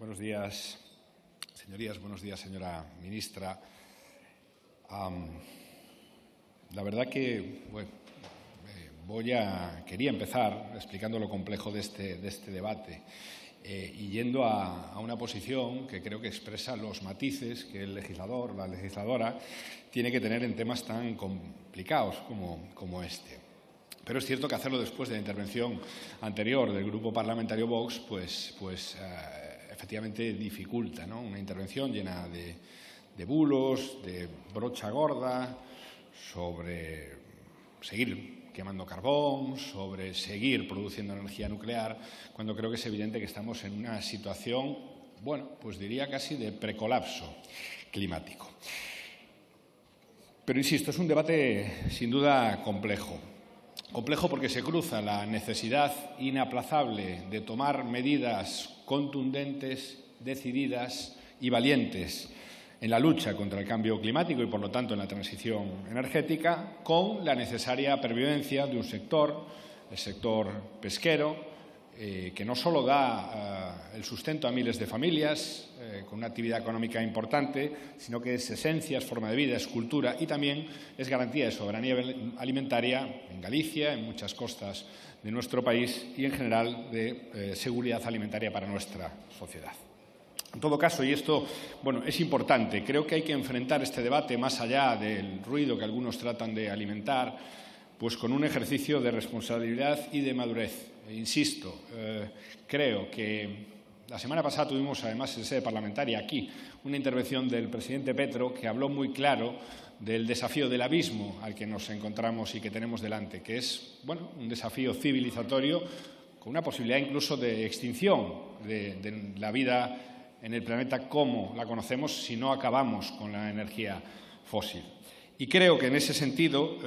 Buenos días, señorías. Buenos días, señora ministra. La verdad que quería empezar explicando lo complejo de este debate y yendo a una posición que creo que expresa los matices que el legislador o la legisladora tiene que tener en temas tan complicados como este. Pero es cierto que hacerlo después de la intervención anterior del Grupo Parlamentario Vox, efectivamente dificulta, ¿no? Una intervención llena de bulos, de brocha gorda, sobre seguir quemando carbón, sobre seguir produciendo energía nuclear, cuando creo que es evidente que estamos en una situación, pues diría casi de precolapso climático. Pero insisto, es un debate sin duda complejo. Complejo porque se cruza la necesidad inaplazable de tomar medidas contundentes, decididas y valientes en la lucha contra el cambio climático y, por lo tanto, en la transición energética, con la necesaria pervivencia de un sector, el sector pesquero, que no solo da el sustento a miles de familias, con una actividad económica importante, sino que es esencia, es forma de vida, es cultura y también es garantía de soberanía alimentaria en Galicia, en muchas costas de nuestro país y, en general, de seguridad alimentaria para nuestra sociedad. En todo caso, y esto es importante, creo que hay que enfrentar este debate más allá del ruido que algunos tratan de alimentar, pues con un ejercicio de responsabilidad y de madurez. Insisto, creo que la semana pasada tuvimos, además, en sede parlamentaria aquí, una intervención del presidente Petro que habló muy claro del desafío del abismo al que nos encontramos y que tenemos delante, que es un desafío civilizatorio con una posibilidad incluso de extinción de la vida en el planeta como la conocemos si no acabamos con la energía fósil. Y creo que en ese sentido,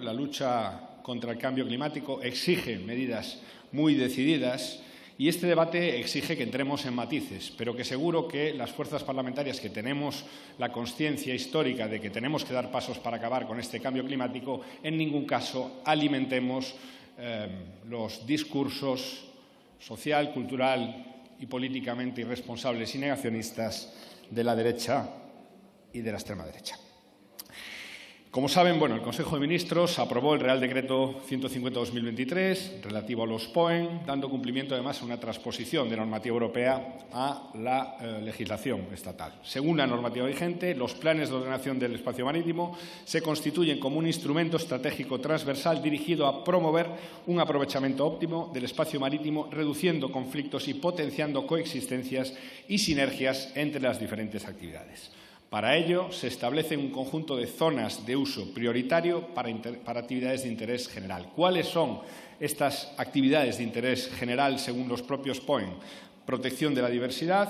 la lucha contra el cambio climático exige medidas muy decididas y este debate exige que entremos en matices, pero que seguro que las fuerzas parlamentarias que tenemos la consciencia histórica de que tenemos que dar pasos para acabar con este cambio climático, en ningún caso alimentemos los discursos social, cultural y políticamente irresponsables y negacionistas de la derecha y de la extrema derecha. Como saben, el Consejo de Ministros aprobó el Real Decreto 150/2023 relativo a los POEN, dando cumplimiento además a una transposición de normativa europea a la legislación estatal. Según la normativa vigente, los planes de ordenación del espacio marítimo se constituyen como un instrumento estratégico transversal dirigido a promover un aprovechamiento óptimo del espacio marítimo, reduciendo conflictos y potenciando coexistencias y sinergias entre las diferentes actividades. Para ello, se establece un conjunto de zonas de uso prioritario para actividades de interés general. ¿Cuáles son estas actividades de interés general según los propios POEN? Protección de la diversidad,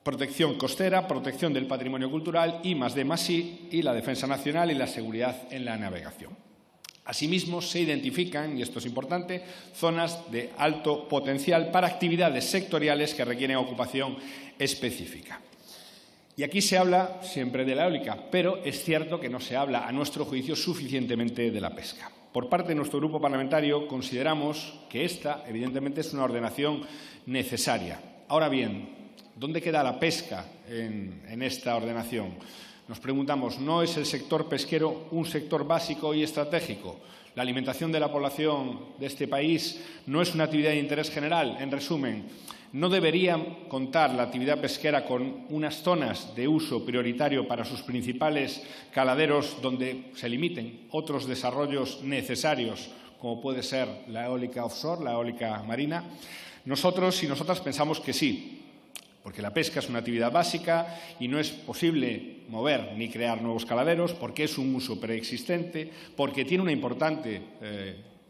protección costera, protección del patrimonio cultural, I+D+I y la defensa nacional y la seguridad en la navegación. Asimismo, se identifican, y esto es importante, zonas de alto potencial para actividades sectoriales que requieren ocupación específica. Y aquí se habla siempre de la eólica, pero es cierto que no se habla, a nuestro juicio, suficientemente de la pesca. Por parte de nuestro grupo parlamentario consideramos que esta, evidentemente, es una ordenación necesaria. Ahora bien, ¿dónde queda la pesca en esta ordenación? Nos preguntamos, ¿no es el sector pesquero un sector básico y estratégico? ¿La alimentación de la población de este país no es una actividad de interés general? En resumen, ¿no deberían contar la actividad pesquera con unas zonas de uso prioritario para sus principales caladeros donde se limiten otros desarrollos necesarios, como puede ser la eólica offshore, la eólica marina? Nosotros y nosotras pensamos que sí, porque la pesca es una actividad básica y no es posible mover ni crear nuevos caladeros, porque es un uso preexistente, porque tiene una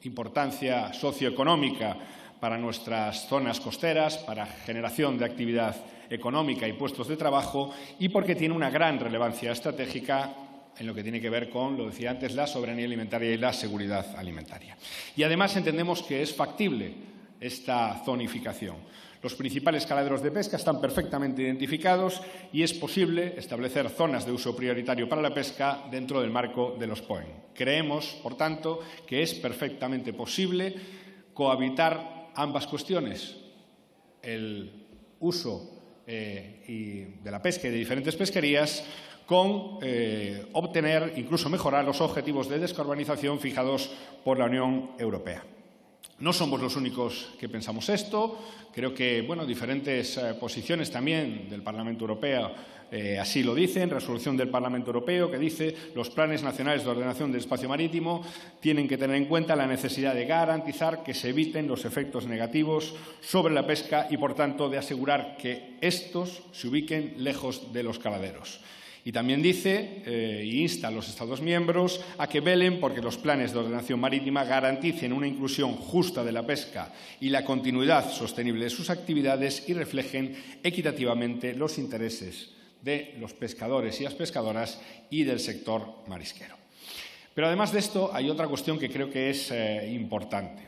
importancia socioeconómica para nuestras zonas costeras, para generación de actividad económica y puestos de trabajo y porque tiene una gran relevancia estratégica en lo que tiene que ver con, lo decía antes, la soberanía alimentaria y la seguridad alimentaria. Y además entendemos que es factible esta zonificación. Los principales caladeros de pesca están perfectamente identificados y es posible establecer zonas de uso prioritario para la pesca dentro del marco de los POEN. Creemos, por tanto, que es perfectamente posible cohabitar ambas cuestiones, el uso y de la pesca y de diferentes pesquerías, con obtener, incluso mejorar, los objetivos de descarbonización fijados por la Unión Europea. No somos los únicos que pensamos esto. Creo que diferentes posiciones también del Parlamento Europeo así lo dicen. Resolución del Parlamento Europeo que dice que los planes nacionales de ordenación del espacio marítimo tienen que tener en cuenta la necesidad de garantizar que se eviten los efectos negativos sobre la pesca y, por tanto, de asegurar que estos se ubiquen lejos de los caladeros. Y también dice e insta a los Estados miembros a que velen porque los planes de ordenación marítima garanticen una inclusión justa de la pesca y la continuidad sostenible de sus actividades y reflejen equitativamente los intereses de los pescadores y las pescadoras y del sector marisquero. Pero además de esto hay otra cuestión que creo que es importante.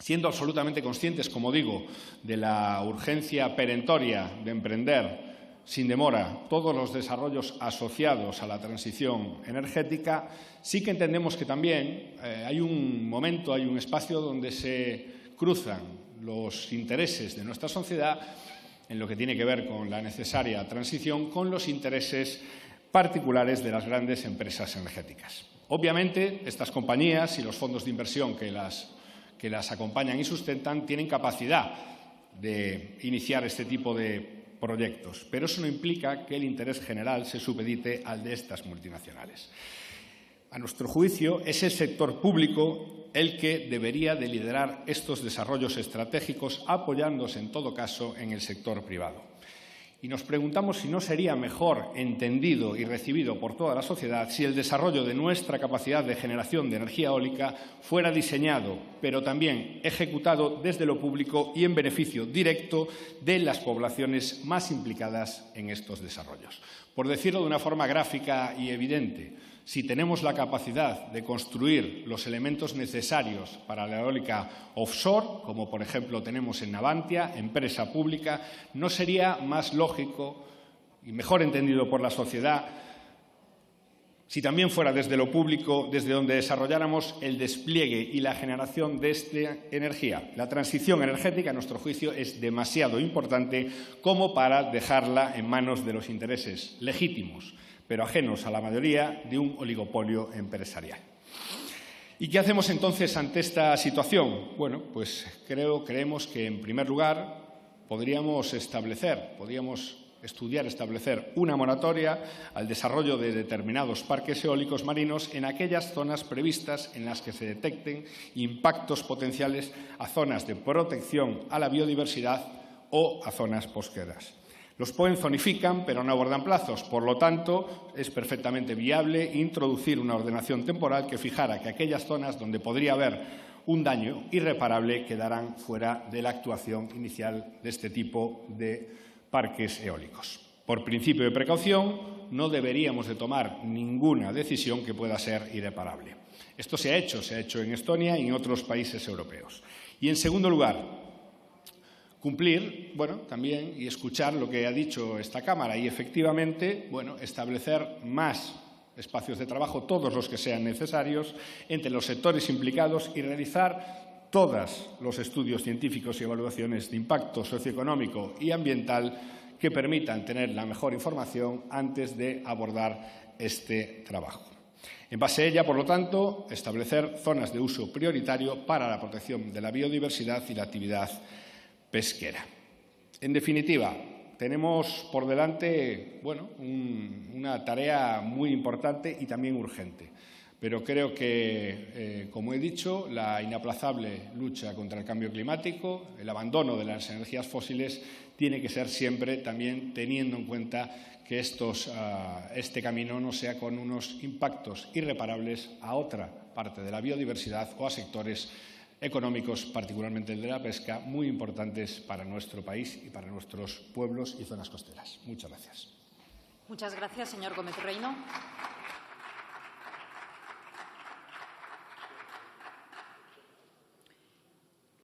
Siendo absolutamente conscientes, como digo, de la urgencia perentoria de emprender sin demora todos los desarrollos asociados a la transición energética, sí que entendemos que también hay un momento, hay un espacio donde se cruzan los intereses de nuestra sociedad en lo que tiene que ver con la necesaria transición con los intereses particulares de las grandes empresas energéticas. Obviamente, estas compañías y los fondos de inversión que las acompañan y sustentan tienen capacidad de iniciar este tipo de proyectos, pero eso no implica que el interés general se supedite al de estas multinacionales. A nuestro juicio, es el sector público el que debería de liderar estos desarrollos estratégicos, apoyándose en todo caso en el sector privado. Y nos preguntamos si no sería mejor entendido y recibido por toda la sociedad si el desarrollo de nuestra capacidad de generación de energía eólica fuera diseñado, pero también ejecutado desde lo público y en beneficio directo de las poblaciones más implicadas en estos desarrollos. Por decirlo de una forma gráfica y evidente, si tenemos la capacidad de construir los elementos necesarios para la eólica offshore, como por ejemplo tenemos en Navantia, empresa pública, ¿no sería más lógico y mejor entendido por la sociedad si también fuera desde lo público, desde donde desarrolláramos el despliegue y la generación de esta energía? La transición energética, a nuestro juicio, es demasiado importante como para dejarla en manos de los intereses legítimos, pero ajenos a la mayoría, de un oligopolio empresarial. ¿Y qué hacemos entonces ante esta situación? Bueno, pues creemos que, en primer lugar, podríamos estudiar establecer una moratoria al desarrollo de determinados parques eólicos marinos en aquellas zonas previstas en las que se detecten impactos potenciales a zonas de protección a la biodiversidad o a zonas pesqueras. Los POEN zonifican, pero no abordan plazos. Por lo tanto, es perfectamente viable introducir una ordenación temporal que fijara que aquellas zonas donde podría haber un daño irreparable quedarán fuera de la actuación inicial de este tipo de parques eólicos. Por principio de precaución, no deberíamos de tomar ninguna decisión que pueda ser irreparable. Esto se ha hecho en Estonia y en otros países europeos. Y, en segundo lugar, cumplir, también y escuchar lo que ha dicho esta Cámara y, efectivamente, establecer más espacios de trabajo, todos los que sean necesarios, entre los sectores implicados y realizar todos los estudios científicos y evaluaciones de impacto socioeconómico y ambiental que permitan tener la mejor información antes de abordar este trabajo. En base a ella, por lo tanto, establecer zonas de uso prioritario para la protección de la biodiversidad y la actividad pesquera. En definitiva, tenemos por delante una tarea muy importante y también urgente, pero creo que, como he dicho, la inaplazable lucha contra el cambio climático, el abandono de las energías fósiles, tiene que ser siempre también teniendo en cuenta que este camino no sea con unos impactos irreparables a otra parte de la biodiversidad o a sectores económicos, particularmente el de la pesca, muy importantes para nuestro país y para nuestros pueblos y zonas costeras. Muchas gracias. Muchas gracias, señor Gómez Reino.